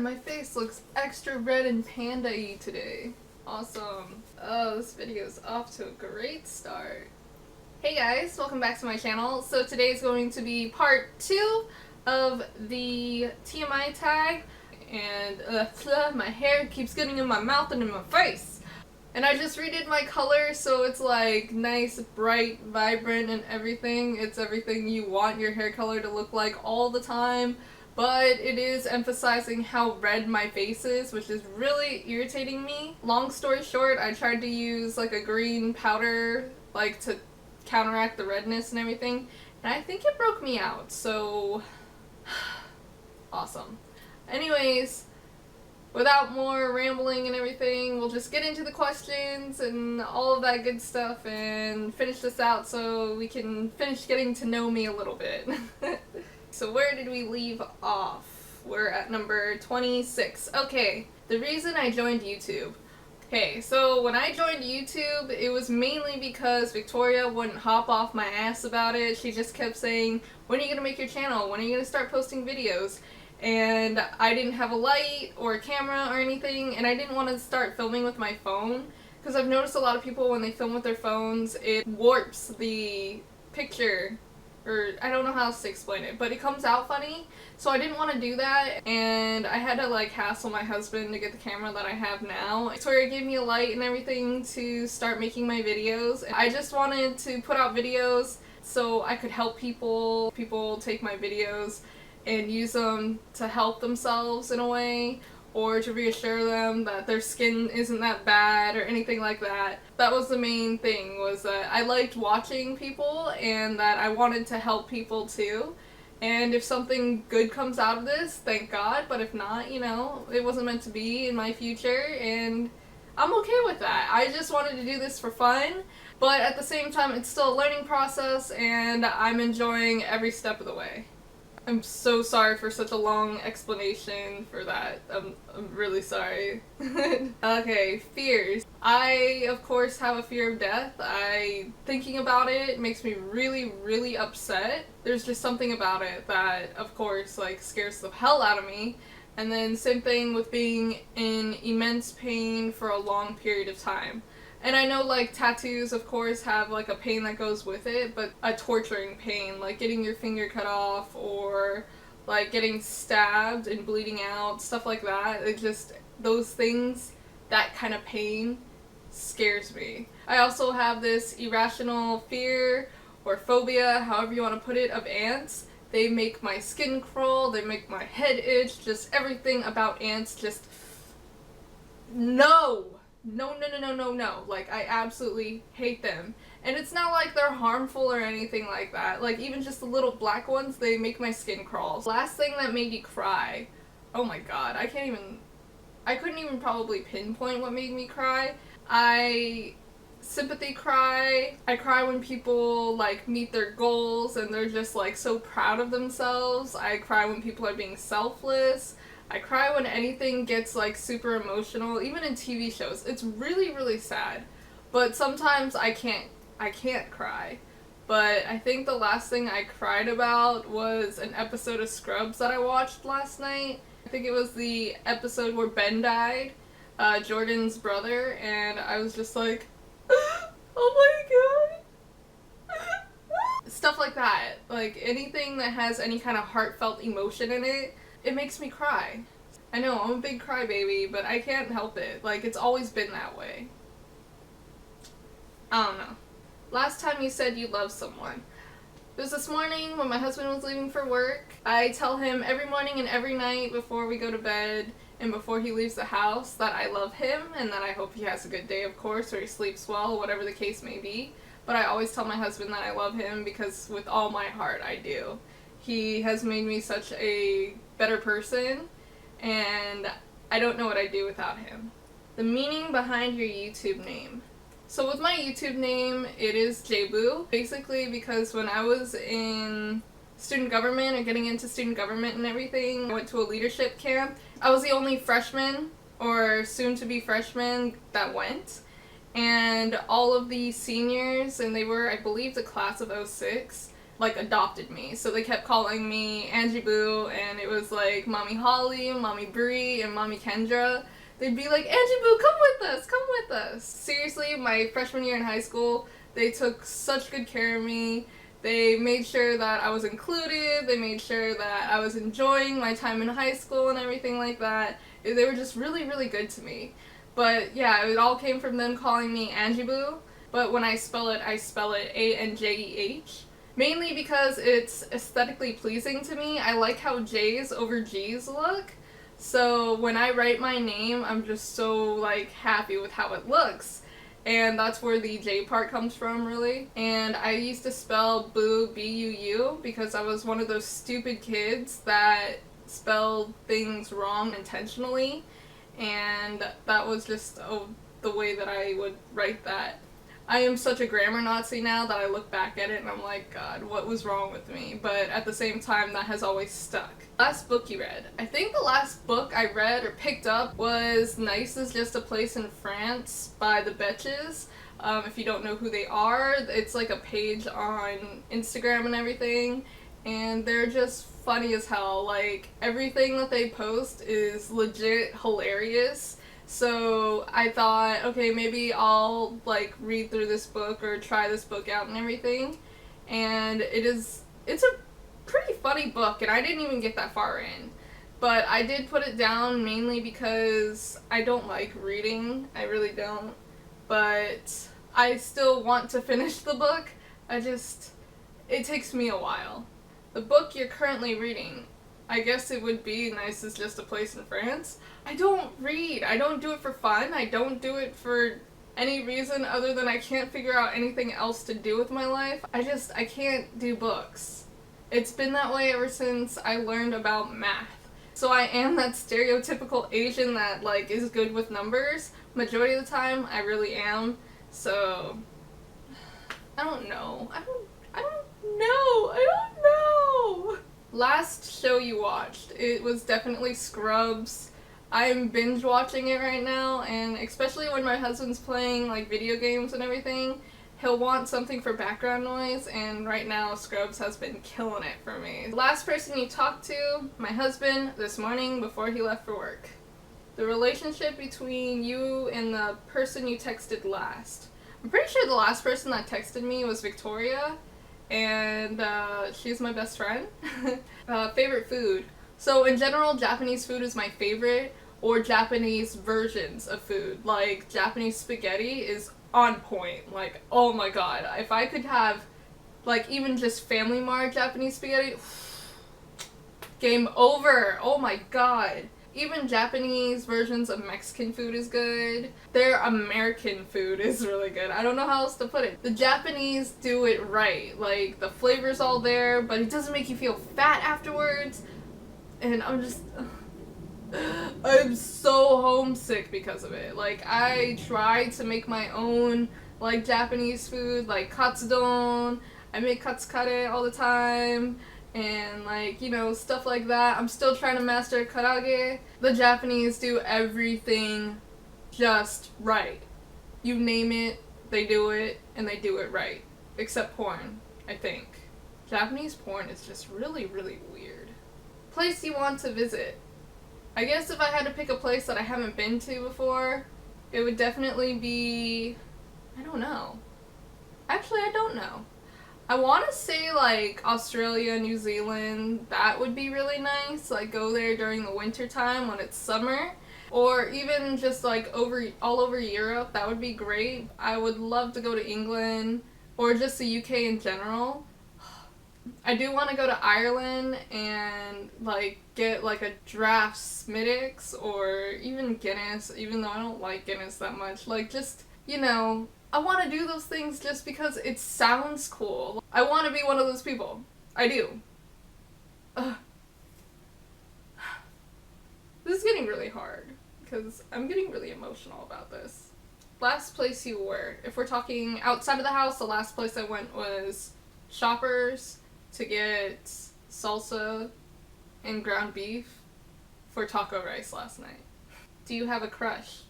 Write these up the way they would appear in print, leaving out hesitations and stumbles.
my face looks extra red and panda-y today. Awesome. Oh, this video is off to a great start. Hey guys, welcome back to my channel. So today is going to be part 2 of the TMI tag, and my hair keeps getting in my mouth and in my face. And I just redid my color so it's like nice, bright, vibrant, and everything. It's everything you want your hair color to look like all the time. But it is emphasizing how red my face is, which is really irritating me. Long story short, I tried to use like a green powder like to counteract the redness and everything, and I think it broke me out, so awesome. Anyways, without more rambling and everything, we'll just get into the questions and all of that good stuff and finish this out so we can finish getting to know me a little bit. So where did we leave off? We're at number 26. Okay, the reason I joined YouTube. Okay, so when I joined YouTube, it was mainly because Victoria wouldn't hop off my ass about it. She just kept saying, when are you gonna make your channel? When are you gonna start posting videos? And I didn't have a light or a camera or anything, and I didn't want to start filming with my phone, because I've noticed a lot of people when they film with their phones, it warps the picture. Or I don't know how else to explain it, but it comes out funny, so I didn't want to do that, and I had to like hassle my husband to get the camera that I have now. Victoria gave me a light and everything to start making my videos. I just wanted to put out videos so I could help people take my videos and use them to help themselves in a way, or to reassure them that their skin isn't that bad or anything like that. That was the main thing, was that I liked watching people and that I wanted to help people too. And if something good comes out of this, thank God, but if not, you know, it wasn't meant to be in my future, and I'm okay with that. I just wanted to do this for fun, but at the same time it's still a learning process and I'm enjoying every step of the way. I'm so sorry for such a long explanation for that. I'm really sorry. Okay, fears. I, of course, have a fear of death. Thinking about it makes me really, really upset. There's just something about it that, of course, like, scares the hell out of me. And then same thing with being in immense pain for a long period of time. And I know, like, tattoos, of course, have, like, a pain that goes with it, but a torturing pain, like getting your finger cut off or, like, getting stabbed and bleeding out, stuff like that. It just, those things, that kind of pain scares me. I also have this irrational fear or phobia, however you want to put it, of ants. They make my skin crawl, they make my head itch, just everything about ants just... No! No. Like, I absolutely hate them. And it's not like they're harmful or anything like that. Like, even just the little black ones, they make my skin crawl. Last thing that made me cry. Oh my god, I couldn't even probably pinpoint what made me cry. I sympathy cry. I cry when people, like, meet their goals and they're just, like, so proud of themselves. I cry when people are being selfless. I cry when anything gets, like, super emotional, even in TV shows. It's really, really sad. But sometimes I can't cry. But I think the last thing I cried about was an episode of Scrubs that I watched last night. I think it was the episode where Ben died, Jordan's brother, and I was just like, oh my god. Stuff like that. Like, anything that has any kind of heartfelt emotion in it, it makes me cry. I know, I'm a big crybaby, but I can't help it. Like, it's always been that way. I don't know. Last time you said you love someone. It was this morning when my husband was leaving for work. I tell him every morning and every night before we go to bed and before he leaves the house that I love him and that I hope he has a good day, of course, or he sleeps well, whatever the case may be. But I always tell my husband that I love him because with all my heart I do. He has made me such a better person, and I don't know what I'd do without him. The meaning behind your YouTube name. So with my YouTube name, it is jehbuu, basically because when I was in student government or getting into student government and everything, I went to a leadership camp. I was the only freshman or soon-to-be freshman that went, and all of the seniors, and they were, I believe, the class of '06, like adopted me. So they kept calling me jehbuu, and it was like Mommy Holly, Mommy Bree, and Mommy Kendra. They'd be like, jehbuu, come with us, come with us. Seriously, my freshman year in high school, they took such good care of me. They made sure that I was included, they made sure that I was enjoying my time in high school and everything like that. They were just really, really good to me. But yeah, it all came from them calling me jehbuu, but when I spell it Anjeh. Mainly because it's aesthetically pleasing to me. I like how J's over G's look. So when I write my name, I'm just so like happy with how it looks. And that's where the J part comes from, really. And I used to spell boo, B-U-U, because I was one of those stupid kids that spelled things wrong intentionally. And that was just the way that I would write that. I am such a grammar Nazi now that I look back at it and I'm like, God, what was wrong with me? But at the same time, that has always stuck. Last book you read. I think the last book I read or picked up was Nice is Just a Place in France by the Betches. If you don't know who they are, it's like a page on Instagram and everything. And they're just funny as hell. Like, everything that they post is legit hilarious. So I thought, okay, maybe I'll like read through this book or try this book out and everything. And it's a pretty funny book, and I didn't even get that far in. But I did put it down mainly because I don't like reading. I really don't. But I still want to finish the book. It takes me a while. The book you're currently reading, I guess it would be Nice is Just a Place in France. I don't read. I don't do it for fun. I don't do it for any reason other than I can't figure out anything else to do with my life. I can't do books. It's been that way ever since I learned about math. So I am that stereotypical Asian that like is good with numbers. Majority of the time, I really am. So I don't know. I don't know. Last show you watched, it was definitely Scrubs. I'm binge watching it right now, and especially when my husband's playing like video games and everything, he'll want something for background noise, and right now Scrubs has been killing it for me. The last person you talked to, my husband, this morning before he left for work. The relationship between you and the person you texted last. I'm pretty sure the last person that texted me was Victoria, and she's my best friend. Favorite food. So in general, Japanese food is my favorite, or Japanese versions of food. Like, Japanese spaghetti is on point. Like, oh my god. If I could have, like, even just Family Mart Japanese spaghetti, game over. Oh my god. Even Japanese versions of Mexican food is good. Their American food is really good. I don't know how else to put it. The Japanese do it right. Like, the flavor's all there, but it doesn't make you feel fat afterwards. And I'm so homesick because of it. Like, I tried to make my own, like, Japanese food, like katsudon. I make katsukare all the time. And, like, you know, stuff like that. I'm still trying to master karaage. The Japanese do everything just right. You name it, they do it, and they do it right. Except porn, I think. Japanese porn is just really, really weird. Place you want to visit. I guess if I had to pick a place that I haven't been to before, it would definitely be... I don't know. Actually, I don't know. I want to say, like, Australia, New Zealand, that would be really nice. Like, go there during the winter time when it's summer. Or even just, like, all over Europe, that would be great. I would love to go to England, or just the UK in general. I do want to go to Ireland and, like, get, like, a draft Smittix, or even Guinness, even though I don't like Guinness that much. Like, just, you know... I want to do those things just because it sounds cool. I want to be one of those people. I do. This is getting really hard because I'm getting really emotional about this. Last place you were. If we're talking outside of the house, the last place I went was Shoppers to get salsa and ground beef for taco rice last night. Do you have a crush?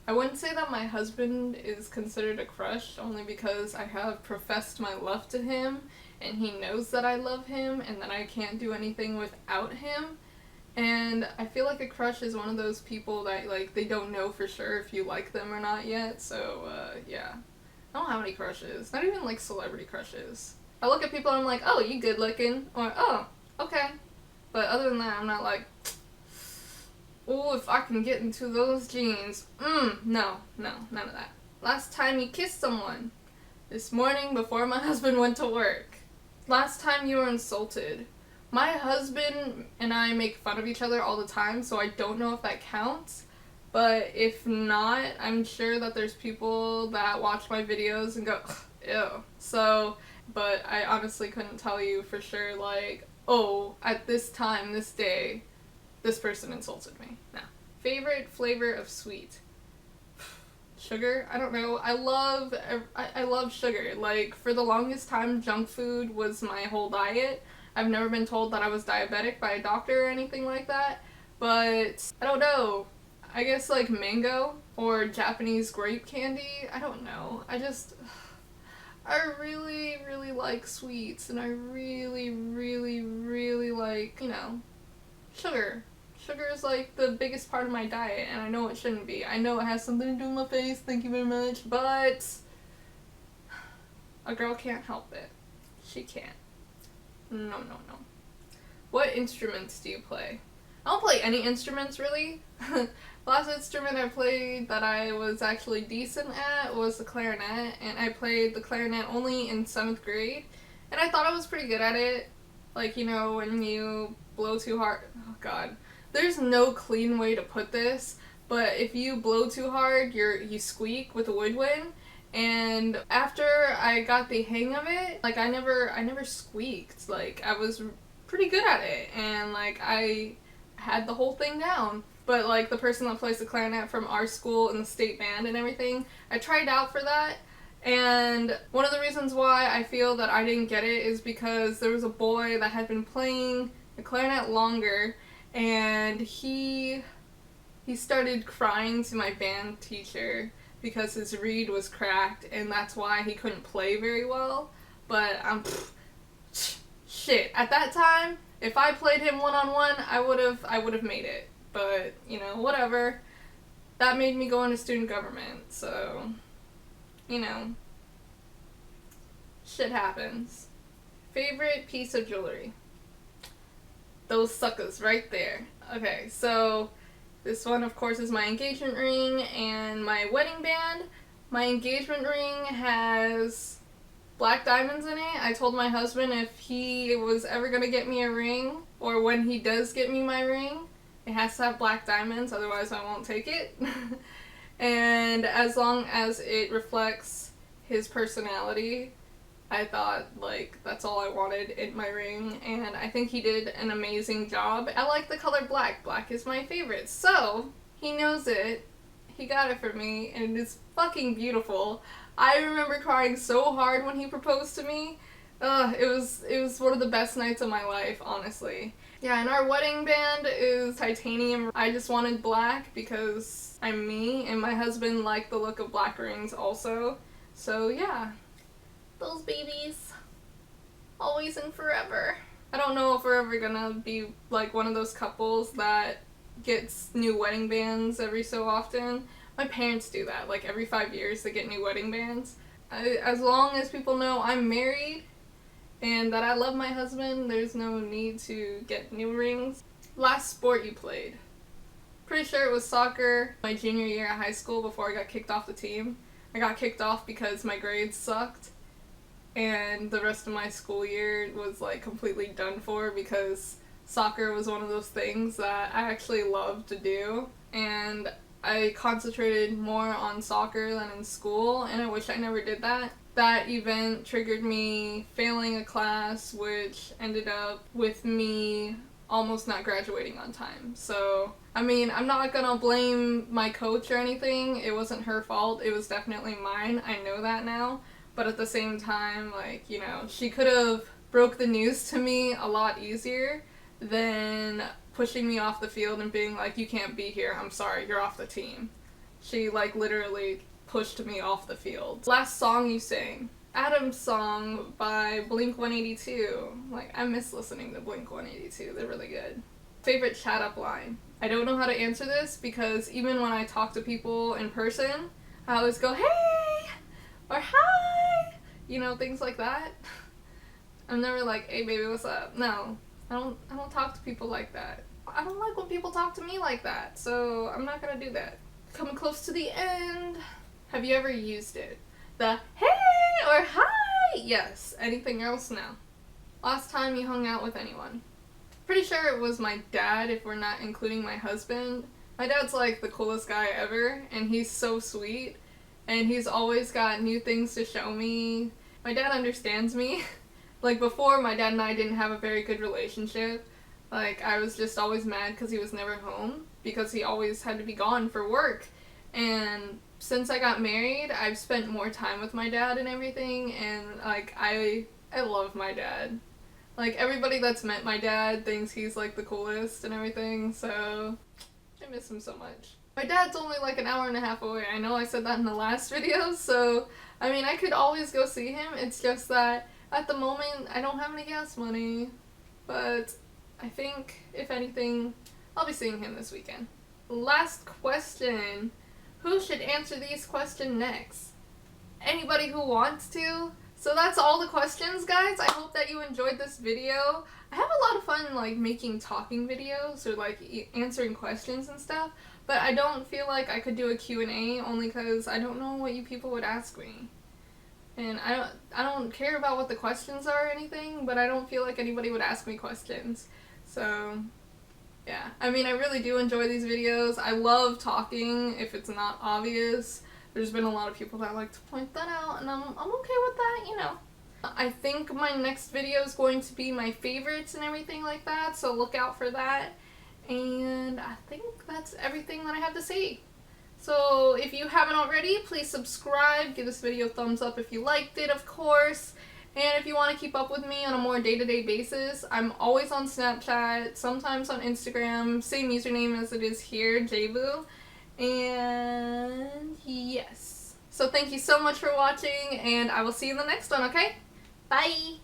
I wouldn't say that my husband is considered a crush, only because I have professed my love to him, and he knows that I love him and that I can't do anything without him. And I feel like a crush is one of those people that, like, they don't know for sure if you like them or not yet, so, yeah. I don't have any crushes. Not even, like, celebrity crushes. I look at people and I'm like, oh, you good looking, or, oh, okay. But other than that, I'm not like, oh, if I can get into those jeans. No, none of that. Last time you kissed someone? This morning before my husband went to work. Last time you were insulted? My husband and I make fun of each other all the time, so I don't know if that counts. But if not, I'm sure that there's people that watch my videos and go, ew. So, but I honestly couldn't tell you for sure, like, oh, at this time, this day, this person insulted me. No. Favorite flavor of sweet? Sugar? I don't know. I love sugar. Like, for the longest time, junk food was my whole diet. I've never been told that I was diabetic by a doctor or anything like that. But, I don't know. I guess, like, mango or Japanese grape candy. I don't know. I really, really like sweets. And I really, really, really like, you know, sugar. Sugar is, like, the biggest part of my diet, and I know it shouldn't be. I know it has something to do with my face, thank you very much, but a girl can't help it. She can't. No. What instruments do you play? I don't play any instruments, really. Last instrument I played that I was actually decent at was the clarinet, and I played the clarinet only in 7th grade, and I thought I was pretty good at it. Like, you know, when you blow too hard, oh god. There's no clean way to put this, but if you blow too hard, you squeak with a woodwind. And after I got the hang of it, like, I never squeaked. Like, I was pretty good at it, and like, I had the whole thing down. But like, the person that plays the clarinet from our school in the state band and everything, I tried out for that. And one of the reasons why I feel that I didn't get it is because there was a boy that had been playing the clarinet longer, and he started crying to my band teacher because his reed was cracked, and that's why he couldn't play very well. But shit, at that time, if I played him one-on-one, I would have made it. But, you know, whatever. That made me go into student government, so, you know, shit happens. Favorite piece of jewelry? Those suckers right there. Okay, so this one, of course, is my engagement ring and my wedding band. My engagement ring has black diamonds in it. I told my husband if he was ever gonna get me a ring, or when he does get me my ring, it has to have black diamonds, otherwise I won't take it. And as long as it reflects his personality, I thought, like, that's all I wanted in my ring, and I think he did an amazing job. I like the color black. Black is my favorite. So, he knows it. He got it for me, and it's fucking beautiful. I remember crying so hard when he proposed to me. It was one of the best nights of my life, honestly. Yeah, and our wedding band is titanium. I just wanted black because I'm me, and my husband liked the look of black rings also. So, yeah. Those babies. Always and forever. I don't know if we're ever gonna be like one of those couples that gets new wedding bands every so often. My parents do that. Like, every 5 years they get new wedding bands. As long as people know I'm married and that I love my husband, there's no need to get new rings. Last sport you played? Pretty sure it was soccer my junior year at high school before I got kicked off the team. I got kicked off because my grades sucked, and the rest of my school year was like completely done for because soccer was one of those things that I actually loved to do, and I concentrated more on soccer than in school, and I wish I never did that. That event triggered me failing a class, which ended up with me almost not graduating on time. So, I mean, I'm not gonna blame my coach or anything. It wasn't her fault. It was definitely mine. I know that now. But at the same time, like, you know, she could have broke the news to me a lot easier than pushing me off the field and being like, you can't be here, I'm sorry, you're off the team. She, like, literally pushed me off the field. Last song you sang? Adam's song by Blink-182. Like, I miss listening to Blink-182. They're really good. Favorite chat up line. I don't know how to answer this because even when I talk to people in person, I always go, hey! Or hi! You know, things like that. I'm never like, hey baby, what's up? No. I don't talk to people like that. I don't like when people talk to me like that, so I'm not gonna do that. Coming close to the end. Have you ever used it? The hey or hi? Yes. Anything else? No. Last time you hung out with anyone? Pretty sure it was my dad, if we're not including my husband. My dad's like the coolest guy ever, and he's so sweet, and he's always got new things to show me. My dad understands me. Like, before, my dad and I didn't have a very good relationship. Like, I was just always mad because he was never home, because he always had to be gone for work. And since I got married, I've spent more time with my dad and everything, and, like, I love my dad. Like, everybody that's met my dad thinks he's, like, the coolest and everything, so I miss him so much. My dad's only, like, an hour and a half away. I know I said that in the last video, so, I mean, I could always go see him. It's just that at the moment, I don't have any gas money, but I think, if anything, I'll be seeing him this weekend. Last question. Who should answer these questions next? Anybody who wants to. So that's all the questions, guys. I hope that you enjoyed this video. I have a lot of fun, like, making talking videos or, like, answering questions and stuff, but I don't feel like I could do a Q&A only because I don't know what you people would ask me. And I don't care about what the questions are or anything, but I don't feel like anybody would ask me questions. So, yeah. I mean, I really do enjoy these videos. I love talking if it's not obvious. There's been a lot of people that like to point that out, and I'm okay with that, you know. I think my next video is going to be my favorites and everything like that, so look out for that. And I think that's everything that I have to say. So if you haven't already, please subscribe, give this video a thumbs up if you liked it, of course. And if you want to keep up with me on a more day-to-day basis, I'm always on Snapchat, sometimes on Instagram, same username as it is here, jehbuu. And yes. So thank you so much for watching, and I will see you in the next one, okay? Bye!